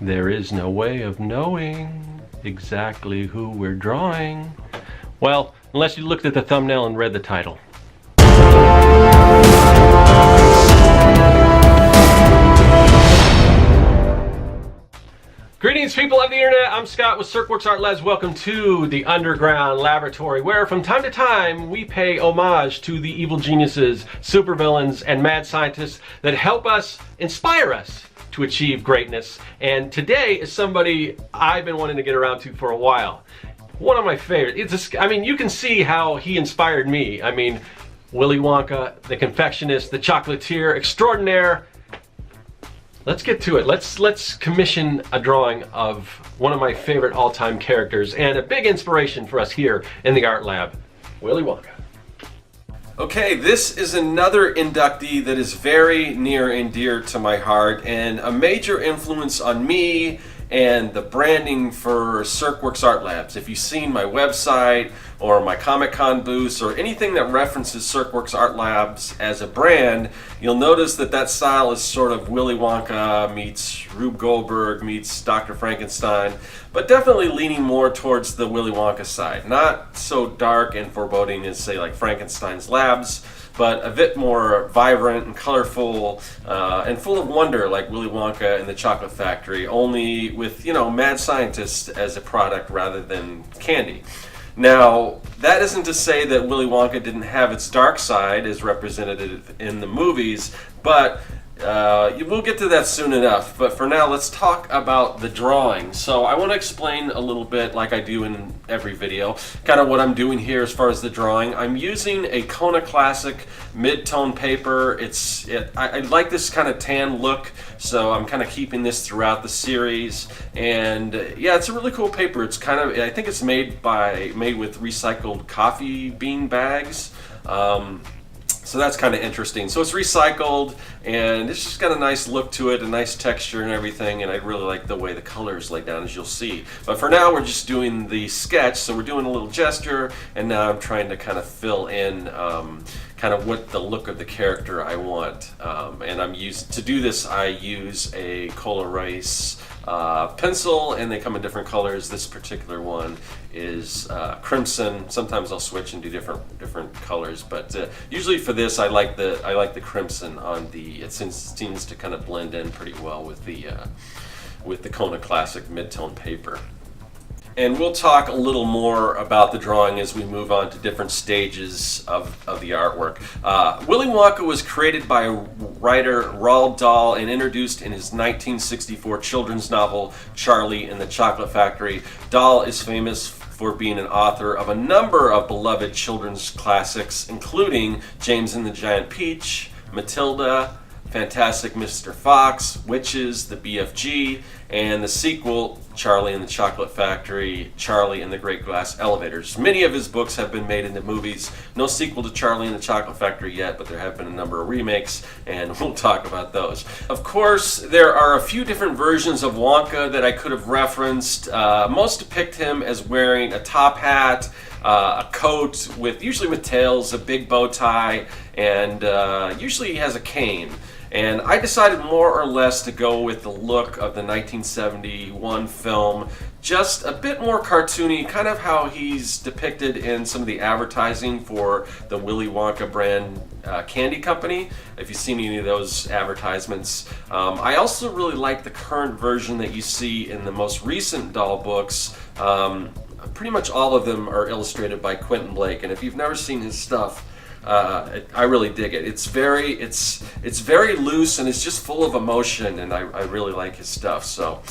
There is no way of knowing exactly who we're drawing. Well, unless you looked at the thumbnail and read the title. Greetings, people of the internet. I'm Scott with Serkworks Art Labs. Welcome to the underground laboratory, where from time to time we pay homage to the evil geniuses, supervillains, and mad scientists that help us, inspire us to achieve greatness. And today is somebody I've been wanting to get around to for a while. One of my favorites. You can see how he inspired me. I mean, Willy Wonka, the confectionist, the chocolatier, extraordinaire. Let's get to it. Let's commission a drawing of one of my favorite all-time characters and a big inspiration for us here in the art lab, Willy Wonka. Okay, this is another inductee that is very near and dear to my heart and a major influence on me and the branding for Serkworks Art Labs. If you've seen my website or my Comic-Con booths or anything that references Serkworks Art Labs as a brand, you'll notice that that style is sort of Willy Wonka meets Rube Goldberg meets Dr. Frankenstein, but definitely leaning more towards the Willy Wonka side. Not so dark and foreboding as, say, like Frankenstein's Labs, but a bit more vibrant and colorful and full of wonder, like Willy Wonka and the Chocolate Factory, only with, mad scientists as a product rather than candy. Now, that isn't to say that Willy Wonka didn't have its dark side as represented in the movies, but we'll get to that soon enough. But for now, let's talk about the drawing. So I want to explain a little bit, like I do in every video, kind of what I'm doing here as far as the drawing. I'm using a Kona Classic mid-tone paper. I like this kind of tan look, so I'm kind of keeping this throughout the series. And yeah, it's a really cool paper. It's kind of, I think it's made with recycled coffee bean bags. So that's kind of interesting. So it's recycled, and it's just got a nice look to it, a nice texture and everything, and I really like the way the colors lay down, as you'll see. But for now, we're just doing the sketch, so we're doing a little gesture, and now I'm trying to kind of fill in kind of what the look of the character I want. And to do this, I use a Cola Rice pencil, and they come in different colors. This particular one is crimson. Sometimes I'll switch and do different colors, but usually for this I like the crimson on the. It seems to kind of blend in pretty well with the Kona Classic mid-tone paper. And we'll talk a little more about the drawing as we move on to different stages of the artwork. Willy Wonka was created by writer Roald Dahl and introduced in his 1964 children's novel, Charlie and the Chocolate Factory. Dahl is famous for being an author of a number of beloved children's classics, including James and the Giant Peach, Matilda, Fantastic Mr. Fox, Witches, the BFG, and the sequel, Charlie and the Chocolate Factory, Charlie and the Great Glass Elevators. Many of his books have been made into movies. No sequel to Charlie and the Chocolate Factory yet, but there have been a number of remakes, and we'll talk about those. Of course, there are a few different versions of Wonka that I could have referenced. Most depict him as wearing a top hat, a coat usually with tails, a big bow tie, and usually he has a cane. And I decided more or less to go with the look of the 1971 film, just a bit more cartoony, kind of how he's depicted in some of the advertising for the Willy Wonka brand candy company, if you've seen any of those advertisements. I also really like the current version that you see in the most recent Dahl books. Pretty much all of them are illustrated by Quentin Blake, and if you've never seen his stuff, I really dig it. It's very loose, and it's just full of emotion, and I really like his stuff. So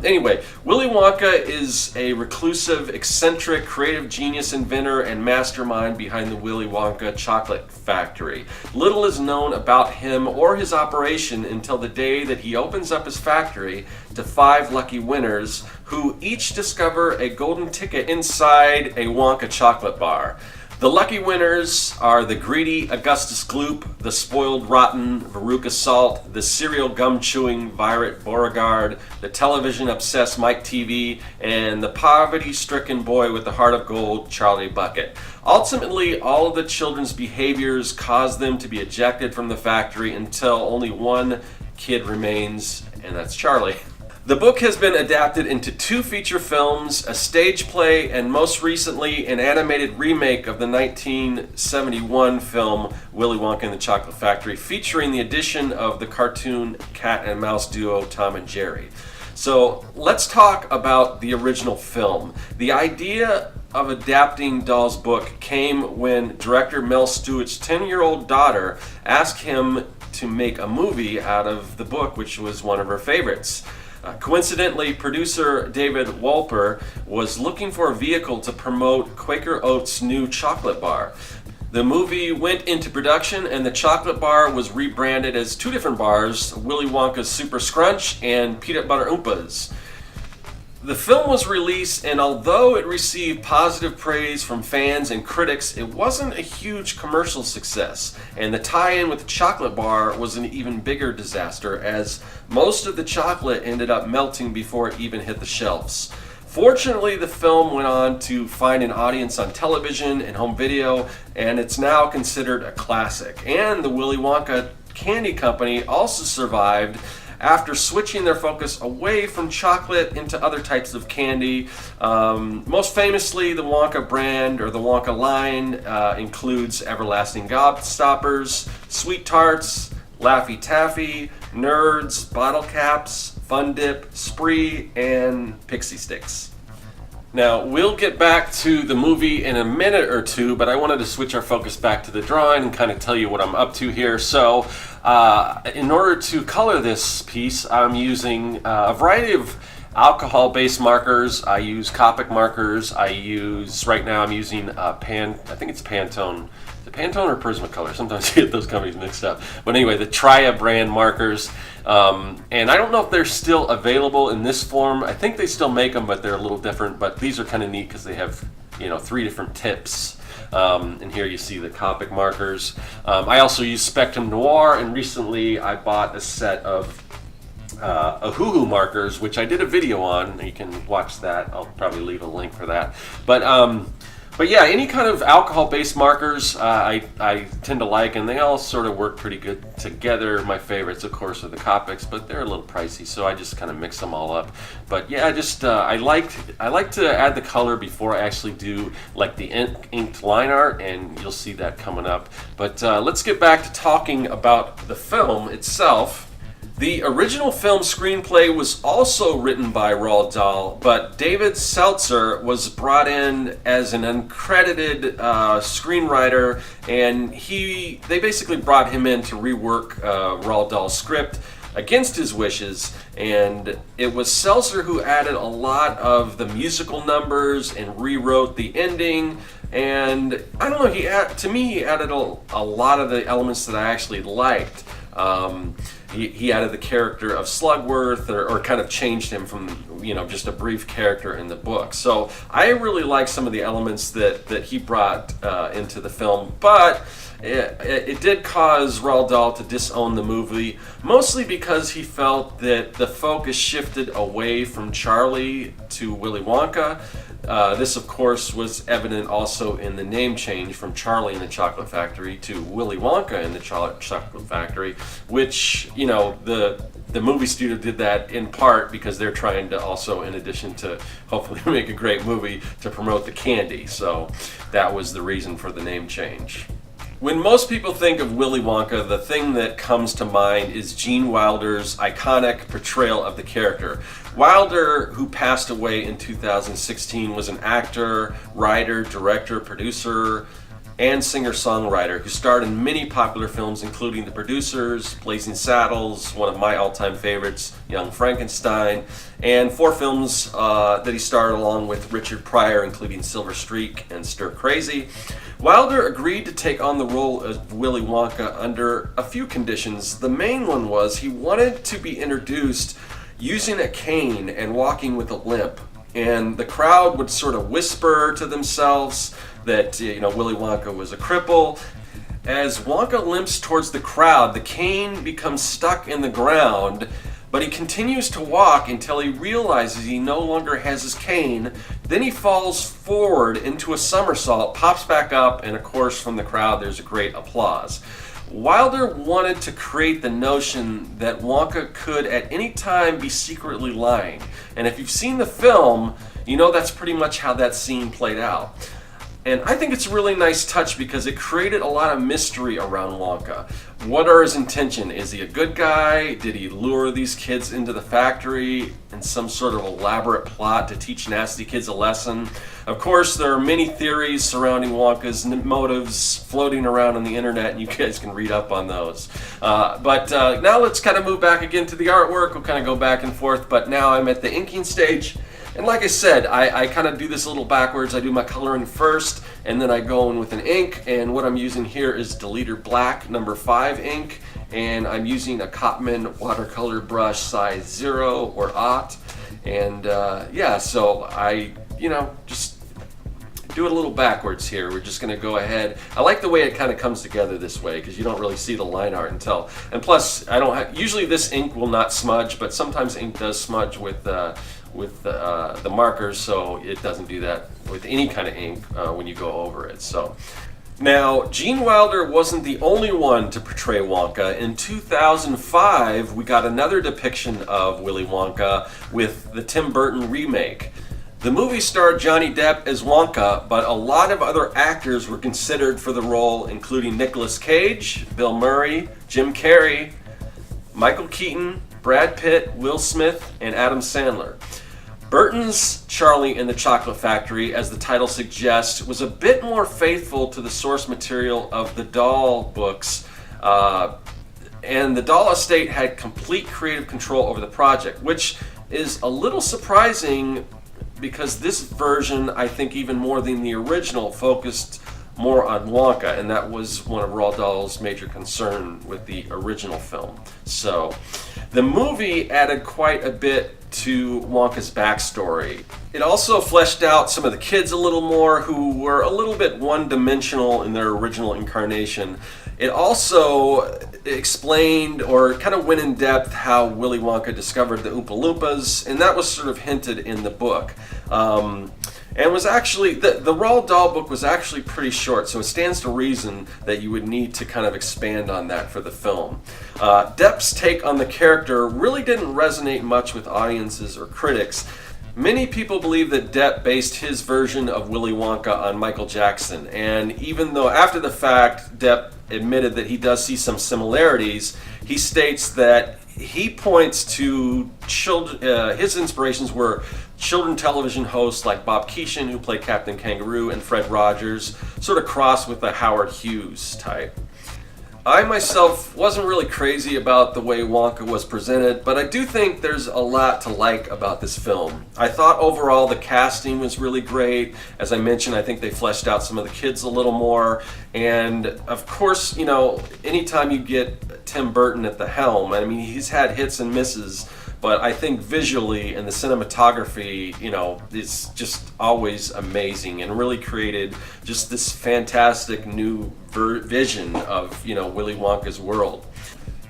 anyway, Willy Wonka is a reclusive, eccentric, creative genius inventor and mastermind behind the Willy Wonka Chocolate Factory. Little is known about him or his operation until the day that he opens up his factory to 5 lucky winners who each discover a golden ticket inside a Wonka chocolate bar. The lucky winners are the greedy Augustus Gloop, the spoiled rotten Veruca Salt, the cereal gum-chewing Violet Beauregard, the television-obsessed Mike TV, and the poverty-stricken boy with the heart of gold, Charlie Bucket. Ultimately, all of the children's behaviors cause them to be ejected from the factory until only one kid remains, and that's Charlie. The book has been adapted into 2 feature films, a stage play, and most recently an animated remake of the 1971 film Willy Wonka and the Chocolate Factory, featuring the addition of the cartoon cat and mouse duo Tom and Jerry. So let's talk about the original film. The idea of adapting Dahl's book came when director Mel Stewart's 10-year-old daughter asked him to make a movie out of the book, which was one of her favorites. Coincidentally, producer David Wolper was looking for a vehicle to promote Quaker Oats' new chocolate bar. The movie went into production and the chocolate bar was rebranded as 2 different bars, Willy Wonka's Super Scrunch and Peanut Butter Oompas. The film was released, and although it received positive praise from fans and critics, it wasn't a huge commercial success, and the tie-in with the chocolate bar was an even bigger disaster, as most of the chocolate ended up melting before it even hit the shelves. Fortunately, the film went on to find an audience on television and home video, and it's now considered a classic. And the Willy Wonka Candy Company also survived after switching their focus away from chocolate into other types of candy. Most famously, the Wonka brand, or the Wonka line, includes Everlasting Gobstoppers, Sweet Tarts, Laffy Taffy, Nerds, Bottle Caps, Fun Dip, Spree, and Pixie Sticks. Now, we'll get back to the movie in a minute or two, but I wanted to switch our focus back to the drawing and kind of tell you what I'm up to here. So, in order to color this piece, I'm using a variety of alcohol-based markers. I use Copic markers. Right now I'm using I think it's Pantone. Is it Pantone or Prismacolor? Sometimes I get those companies mixed up. But anyway, the Tria brand markers. And I don't know if they're still available in this form. I think they still make them, but they're a little different. But these are kind of neat because they have, 3 different tips. And here you see the Copic markers. I also use Spectrum Noir, and recently I bought a set of Hoo markers, which I did a video on. You can watch that. I'll probably leave a link for that. But yeah, any kind of alcohol-based markers I tend to like, and they all sort of work pretty good together. My favorites, of course, are the Copics, but they're a little pricey, so I just kind of mix them all up. But yeah, I like to add the color before I actually do like the inked line art, and you'll see that coming up. But let's get back to talking about the film itself. The original film screenplay was also written by Roald Dahl, but David Seltzer was brought in as an uncredited screenwriter, and they basically brought him in to rework Roald Dahl's script against his wishes, and it was Seltzer who added a lot of the musical numbers and rewrote the ending. And I don't know, he added a lot of the elements that I actually liked. He added the character of Slugworth, or kind of changed him from just a brief character in the book. So I really like some of the elements that he brought into the film, but it did cause Roald Dahl to disown the movie, mostly because he felt that the focus shifted away from Charlie to Willy Wonka. This, of course, was evident also in the name change from Charlie and the Chocolate Factory to Willy Wonka and the Chocolate Factory, which, the movie studio did that in part because they're trying to also, in addition to hopefully make a great movie, to promote the candy. So that was the reason for the name change. When most people think of Willy Wonka, the thing that comes to mind is Gene Wilder's iconic portrayal of the character. Wilder, who passed away in 2016, was an actor, writer, director, producer, and singer-songwriter who starred in many popular films, including The Producers, Blazing Saddles, one of my all-time favorites, Young Frankenstein, and 4 films that he starred along with Richard Pryor, including Silver Streak and Stir Crazy. Wilder agreed to take on the role of Willy Wonka under a few conditions. The main one was he wanted to be introduced using a cane and walking with a limp. And the crowd would sort of whisper to themselves that, Willy Wonka was a cripple. As Wonka limps towards the crowd, the cane becomes stuck in the ground, but he continues to walk until he realizes he no longer has his cane. Then he falls forward into a somersault, pops back up, and of course from the crowd there's a great applause. Wilder wanted to create the notion that Wonka could at any time be secretly lying. And if you've seen the film, you know that's pretty much how that scene played out. And I think it's a really nice touch because it created a lot of mystery around Wonka. What are his intentions? Is he a good guy? Did he lure these kids into the factory in some sort of elaborate plot to teach nasty kids a lesson? Of course, there are many theories surrounding Wonka's motives floating around on the internet, and you guys can read up on those. But now let's kind of move back again to the artwork. We'll kind of go back and forth, but now I'm at the inking stage. And like I said, I kind of do this a little backwards. I do my coloring first, and then I go in with an ink. And what I'm using here is Deleter Black number 5 ink. And I'm using a Cotman watercolor brush size 0 or aught. And yeah, so I, just do it a little backwards here. We're just going to go ahead. I like the way it kind of comes together this way because you don't really see the line art until. And plus, I don't have, usually this ink will not smudge, but sometimes ink does smudge with the markers, so it doesn't do that with any kind of ink when you go over it. So now, Gene Wilder wasn't the only one to portray Wonka. In 2005, we got another depiction of Willy Wonka with the Tim Burton remake. The movie starred Johnny Depp as Wonka, but a lot of other actors were considered for the role, including Nicolas Cage, Bill Murray, Jim Carrey, Michael Keaton, Brad Pitt, Will Smith, and Adam Sandler. Burton's Charlie and the Chocolate Factory, as the title suggests, was a bit more faithful to the source material of the Dahl books, and the Dahl estate had complete creative control over the project, which is a little surprising because this version, I think even more than the original, focused more on Wonka, and that was one of Roald Dahl's major concern with the original film. So the movie added quite a bit to Wonka's backstory. It also fleshed out some of the kids a little more who were a little bit one-dimensional in their original incarnation. It also explained or kind of went in depth how Willy Wonka discovered the Oompa Loompas, and that was sort of hinted in the book. And was actually, the Roald Dahl book was actually pretty short, so it stands to reason that you would need to kind of expand on that for the film. Depp's take on the character really didn't resonate much with audiences or critics. Many people believe that Depp based his version of Willy Wonka on Michael Jackson, and even though after the fact Depp admitted that he does see some similarities, he states that he points to children, his inspirations were children television hosts like Bob Keeshan, who played Captain Kangaroo, and Fred Rogers, sort of crossed with the Howard Hughes type. I myself wasn't really crazy about the way Wonka was presented, but I do think there's a lot to like about this film. I thought overall the casting was really great. As I mentioned, I think they fleshed out some of the kids a little more. And of course, anytime you get Tim Burton at the helm, I mean, he's had hits and misses, but I think visually and the cinematography, is just always amazing and really created just this fantastic new vision of, Willy Wonka's world.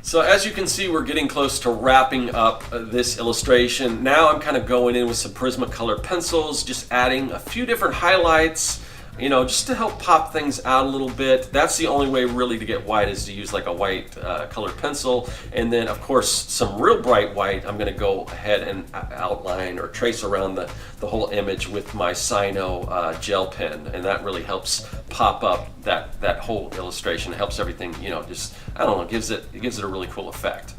So as you can see, we're getting close to wrapping up this illustration. Now I'm kind of going in with some Prismacolor pencils, just adding a few different highlights, just to help pop things out a little bit. That's the only way really to get white is to use like a white colored pencil. And then of course some real bright white, I'm going to go ahead and outline or trace around the whole image with my Sino gel pen. And that really helps pop up that whole illustration. It helps everything, it gives it a really cool effect.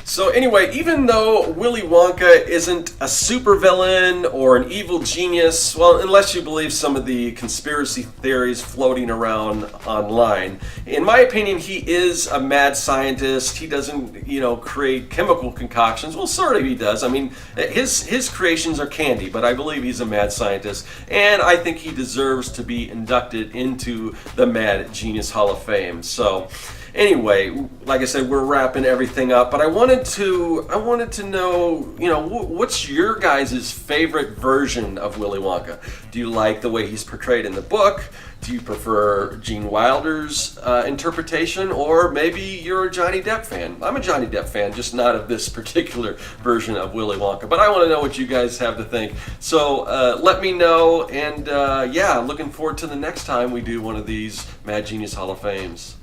So anyway, even though Willy Wonka isn't a supervillain or an evil genius, well, unless you believe some of the conspiracy theories floating around online, in my opinion, he is a mad scientist. He doesn't, create chemical concoctions. Well, sort of he does. I mean, his creations are candy, but I believe he's a mad scientist, and I think he deserves to be inducted into the Mad Genius Hall of Fame. So anyway, like I said, we're wrapping everything up, but I wanted to know, what's your guys' favorite version of Willy Wonka? Do you like the way he's portrayed in the book? Do you prefer Gene Wilder's interpretation, or maybe you're a Johnny Depp fan? I'm a Johnny Depp fan, just not of this particular version of Willy Wonka, but I want to know what you guys have to think. So let me know, and looking forward to the next time we do one of these Mad Genius Hall of Fames.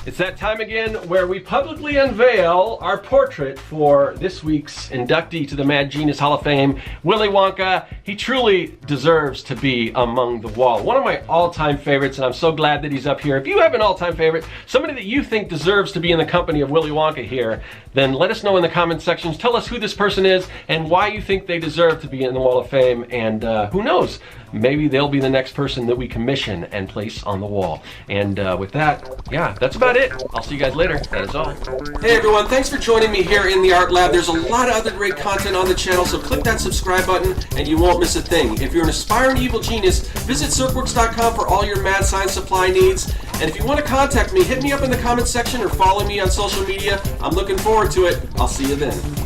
It's that time again where we publicly unveil our portrait for this week's inductee to the Mad Genius Hall of Fame, Willy Wonka. He truly deserves to be among the wall. One of my all-time favorites, and I'm so glad that he's up here. If you have an all-time favorite, somebody that you think deserves to be in the company of Willy Wonka here, then let us know in the comment sections. Tell us who this person is and why you think they deserve to be in the Wall of Fame, and who knows? Maybe they'll be the next person that we commission and place on the wall. And with that, yeah, that's about it. I'll see you guys later. That is all. Hey everyone, thanks for joining me here in the Art Lab. There's a lot of other great content on the channel, so click that subscribe button and you won't miss a thing. If you're an aspiring evil genius, visit Serkworks.com for all your mad science supply needs. And if you want to contact me, hit me up in the comments section or follow me on social media. I'm looking forward to it. I'll see you then.